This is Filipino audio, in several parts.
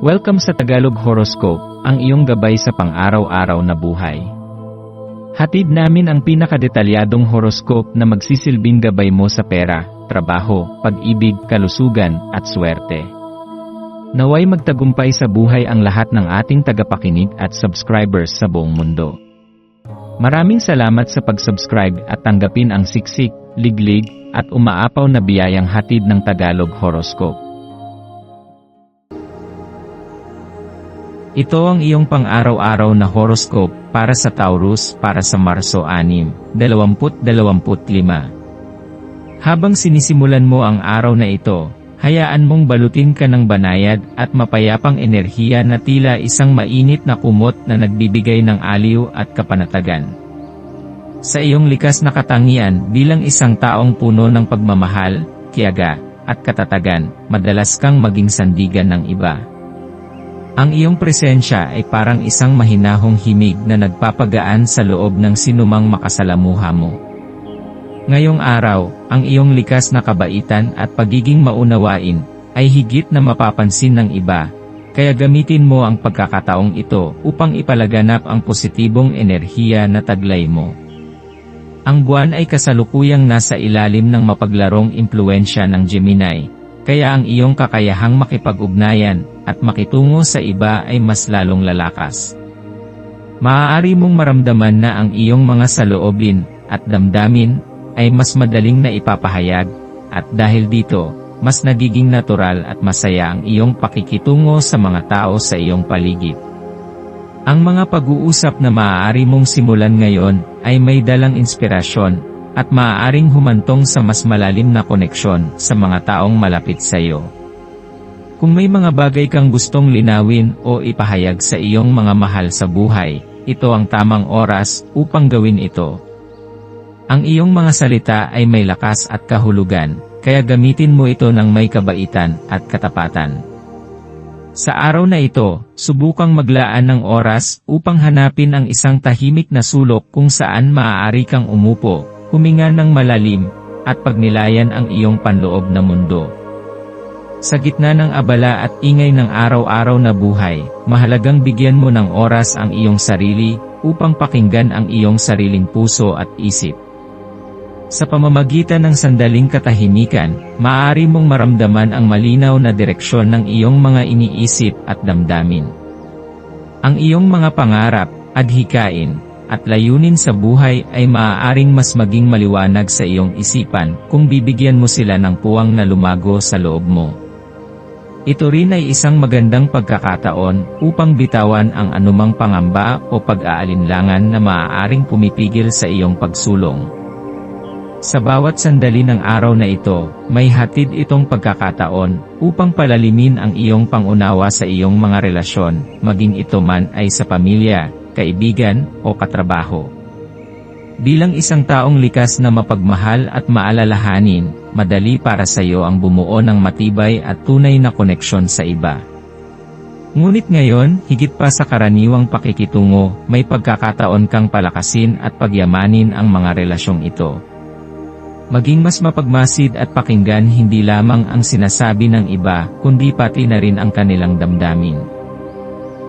Welcome sa Tagalog Horoscope, ang iyong gabay sa pang-araw-araw na buhay. Hatid namin ang pinakadetalyadong horoscope na magsisilbing gabay mo sa pera, trabaho, pag-ibig, kalusugan, at swerte. Naway magtagumpay sa buhay ang lahat ng ating tagapakinig at subscribers sa buong mundo. Maraming salamat sa pag-subscribe at tanggapin ang siksik, liglig, at umaapaw na biyayang hatid ng Tagalog Horoscope. Ito ang iyong pang-araw-araw na horoscope para sa Taurus para sa Marso 6, 2025. Habang sinisimulan mo ang araw na ito, hayaan mong balutin ka ng banayad at mapayapang enerhiya na tila isang mainit na kumot na nagbibigay ng aliw at kapanatagan. Sa iyong likas na katangian bilang isang taong puno ng pagmamahal, tiyaga, at katatagan, madalas kang maging sandigan ng iba. Ang iyong presensya ay parang isang mahinahong himig na nagpapagaan sa loob ng sinumang makasalamuha mo. Ngayong araw, ang iyong likas na kabaitan at pagiging maunawain ay higit na mapapansin ng iba, kaya gamitin mo ang pagkakataong ito upang ipalaganap ang positibong enerhiya na taglay mo. Ang buwan ay kasalukuyang nasa ilalim ng mapaglarong impluwensya ng Gemini, kaya ang iyong kakayahang makipag-ugnayan at makitungo sa iba ay mas lalong lalakas. Maaari mong maramdaman na ang iyong mga saloobin at damdamin ay mas madaling na ipapahayag, at dahil dito, mas nagiging natural at masaya ang iyong pakikitungo sa mga tao sa iyong paligid. Ang mga pag-uusap na maaari mong simulan ngayon ay may dalang inspirasyon at maaaring humantong sa mas malalim na koneksyon sa mga taong malapit sa iyo. Kung may mga bagay kang gustong linawin o ipahayag sa iyong mga mahal sa buhay, ito ang tamang oras upang gawin ito. Ang iyong mga salita ay may lakas at kahulugan, kaya gamitin mo ito ng may kabaitan at katapatan. Sa araw na ito, subukang maglaan ng oras upang hanapin ang isang tahimik na sulok kung saan maaari kang umupo, huminga ng malalim, at pagnilayan ang iyong panloob na mundo. Sa gitna ng abala at ingay ng araw-araw na buhay, mahalagang bigyan mo ng oras ang iyong sarili, upang pakinggan ang iyong sariling puso at isip. Sa pamamagitan ng sandaling katahimikan, maaari mong maramdaman ang malinaw na direksyon ng iyong mga iniisip at damdamin. Ang iyong mga pangarap, adhikain, at layunin sa buhay ay maaaring mas maging maliwanag sa iyong isipan kung bibigyan mo sila ng puwang na lumago sa loob mo. Ito rin ay isang magandang pagkakataon upang bitawan ang anumang pangamba o pag-aalinlangan na maaaring pumipigil sa iyong pagsulong. Sa bawat sandali ng araw na ito, may hatid itong pagkakataon upang palalimin ang iyong pangunawa sa iyong mga relasyon, maging ito man ay sa pamilya, kaibigan, o katrabaho. Bilang isang taong likas na mapagmahal at maalalahanin, madali para sa iyo ang bumuo ng matibay at tunay na koneksyon sa iba. Ngunit ngayon, higit pa sa karaniwang pakikitungo, may pagkakataon kang palakasin at pagyamanin ang mga relasyong ito. Maging mas mapagmasid at pakinggan hindi lamang ang sinasabi ng iba, kundi pati na rin ang kanilang damdamin.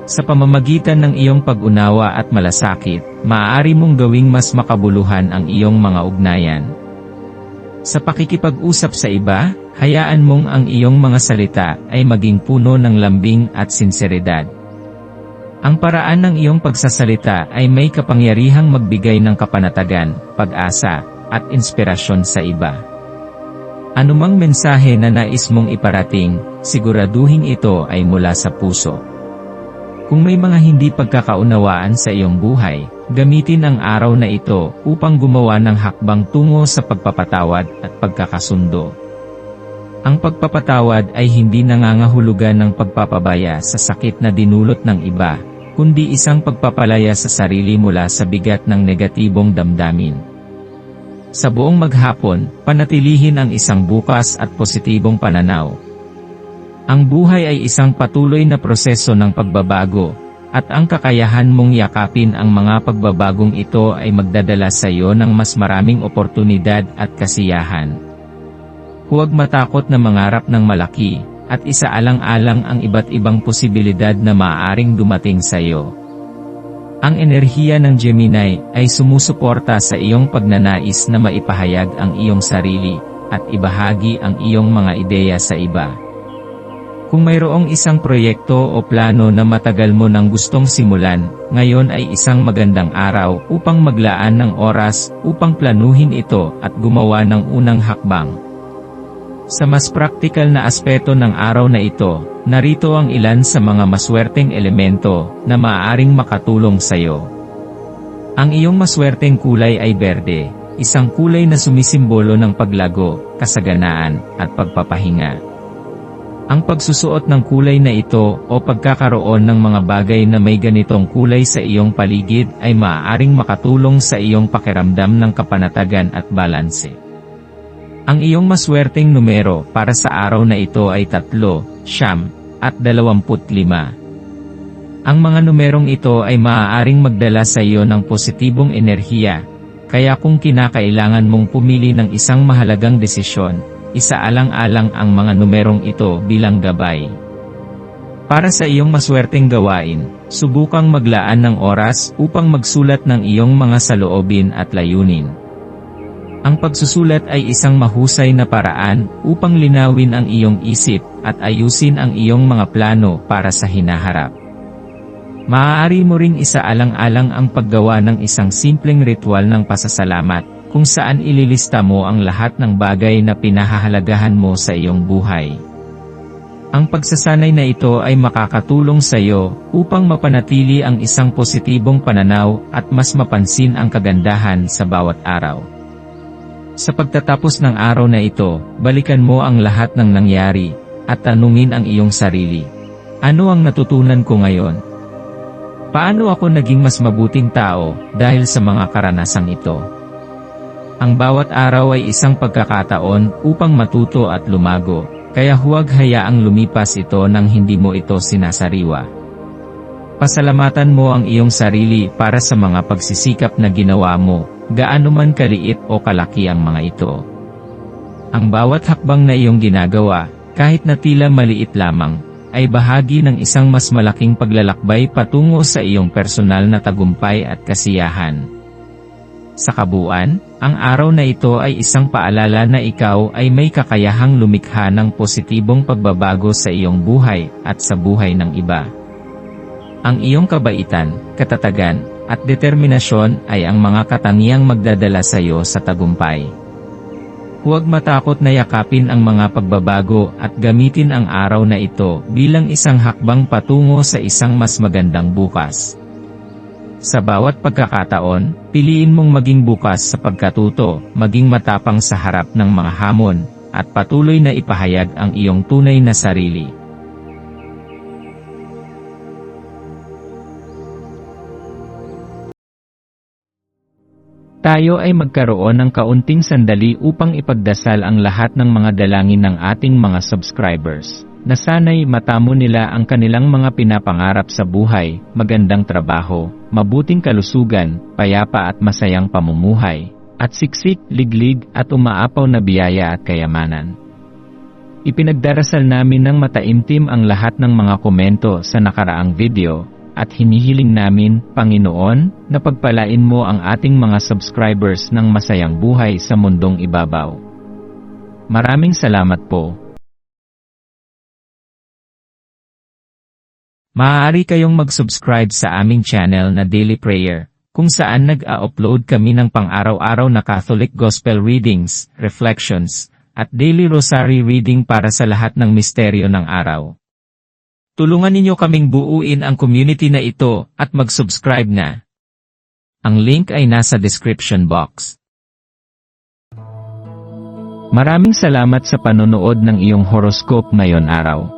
Sa pamamagitan ng iyong pag-unawa at malasakit, maaari mong gawing mas makabuluhan ang iyong mga ugnayan. Sa pakikipag-usap sa iba, hayaan mong ang iyong mga salita ay maging puno ng lambing at sinseridad. Ang paraan ng iyong pagsasalita ay may kapangyarihang magbigay ng kapanatagan, pag-asa, at inspirasyon sa iba. Anumang mensahe na nais mong iparating, siguraduhin ito ay mula sa puso. Kung may mga hindi pagkakaunawaan sa iyong buhay, gamitin ang araw na ito upang gumawa ng hakbang tungo sa pagpapatawad at pagkakasundo. Ang pagpapatawad ay hindi nangangahulugan ng pagpapabaya sa sakit na dinulot ng iba, kundi isang pagpapalaya sa sarili mula sa bigat ng negatibong damdamin. Sa buong maghapon, panatilihin ang isang bukas at positibong pananaw. Ang buhay ay isang patuloy na proseso ng pagbabago, at ang kakayahan mong yakapin ang mga pagbabagong ito ay magdadala sa iyo ng mas maraming oportunidad at kasiyahan. Huwag matakot na mangarap ng malaki, at isaalang-alang ang iba't ibang posibilidad na maaaring dumating sa iyo. Ang enerhiya ng Gemini ay sumusuporta sa iyong pagnanais na maipahayag ang iyong sarili at ibahagi ang iyong mga ideya sa iba. Kung mayroong isang proyekto o plano na matagal mo nang gustong simulan, ngayon ay isang magandang araw upang maglaan ng oras upang planuhin ito at gumawa ng unang hakbang. Sa mas praktikal na aspeto ng araw na ito, narito ang ilan sa mga maswerteng elemento na maaaring makatulong sa iyo. Ang iyong maswerteng kulay ay berde, isang kulay na sumisimbolo ng paglago, kasaganaan, at pagpapahinga. Ang pagsusuot ng kulay na ito o pagkakaroon ng mga bagay na may ganitong kulay sa iyong paligid ay maaaring makatulong sa iyong pakiramdam ng kapanatagan at balanse. Ang iyong maswerteng numero para sa araw na ito ay 3, 9, at 25. Ang mga numerong ito ay maaaring magdala sa iyo ng positibong enerhiya, kaya kung kinakailangan mong pumili ng isang mahalagang desisyon, isaalang-alang ang mga numerong ito bilang gabay. Para sa iyong maswerteng gawain, subukang maglaan ng oras upang magsulat ng iyong mga saloobin at layunin. Ang pagsusulat ay isang mahusay na paraan upang linawin ang iyong isip at ayusin ang iyong mga plano para sa hinaharap. Maaari mo ring isaalang-alang ang paggawa ng isang simpleng ritual ng pasasalamat, kung saan ililista mo ang lahat ng bagay na pinahahalagahan mo sa iyong buhay. Ang pagsasanay na ito ay makakatulong sa iyo upang mapanatili ang isang positibong pananaw at mas mapansin ang kagandahan sa bawat araw. Sa pagtatapos ng araw na ito, balikan mo ang lahat ng nangyari, at tanungin ang iyong sarili. Ano ang natutunan ko ngayon? Paano ako naging mas mabuting tao dahil sa mga karanasang ito? Ang bawat araw ay isang pagkakataon upang matuto at lumago, kaya huwag hayaang lumipas ito nang hindi mo ito sinasariwa. Pasalamatan mo ang iyong sarili para sa mga pagsisikap na ginawa mo, gaano man kaliit o kalaki ang mga ito. Ang bawat hakbang na iyong ginagawa, kahit na tila maliit lamang, ay bahagi ng isang mas malaking paglalakbay patungo sa iyong personal na tagumpay at kasiyahan. Sa kabuuan, ang araw na ito ay isang paalala na ikaw ay may kakayahang lumikha ng positibong pagbabago sa iyong buhay at sa buhay ng iba. Ang iyong kabaitan, katatagan, at determinasyon ay ang mga katangiang magdadala sa iyo sa tagumpay. Huwag matakot na yakapin ang mga pagbabago at gamitin ang araw na ito bilang isang hakbang patungo sa isang mas magandang bukas. Sa bawat pagkakataon, piliin mong maging bukas sa pagkatuto, maging matapang sa harap ng mga hamon, at patuloy na ipahayag ang iyong tunay na sarili. Tayo ay magkaroon ng kaunting sandali upang ipagdasal ang lahat ng mga dalangin ng ating mga subscribers, na sana'y matamo nila ang kanilang mga pinapangarap sa buhay, magandang trabaho, mabuting kalusugan, payapa at masayang pamumuhay, at siksik, liglig at umaapaw na biyaya at kayamanan. Ipinagdarasal namin ng mataimtim ang lahat ng mga komento sa nakaraang video, at hinihiling namin, Panginoon, na pagpalain mo ang ating mga subscribers ng masayang buhay sa mundong ibabaw. Maraming salamat po. Maaari kayong mag-subscribe sa aming channel na Daily Prayer, kung saan nag-a-upload kami ng pang-araw-araw na Catholic Gospel Readings, Reflections, at Daily Rosary Reading para sa lahat ng misteryo ng araw. Tulungan ninyo kaming buuin ang community na ito at mag-subscribe na. Ang link ay nasa description box. Maraming salamat sa panonood ng iyong horoscope ngayon araw.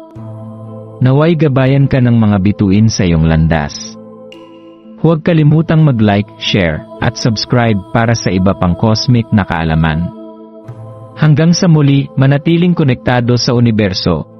Naway gabayan ka ng mga bituin sa iyong landas. Huwag kalimutang mag-like, share, at subscribe para sa iba pang cosmic na kaalaman. Hanggang sa muli, manatiling konektado sa universo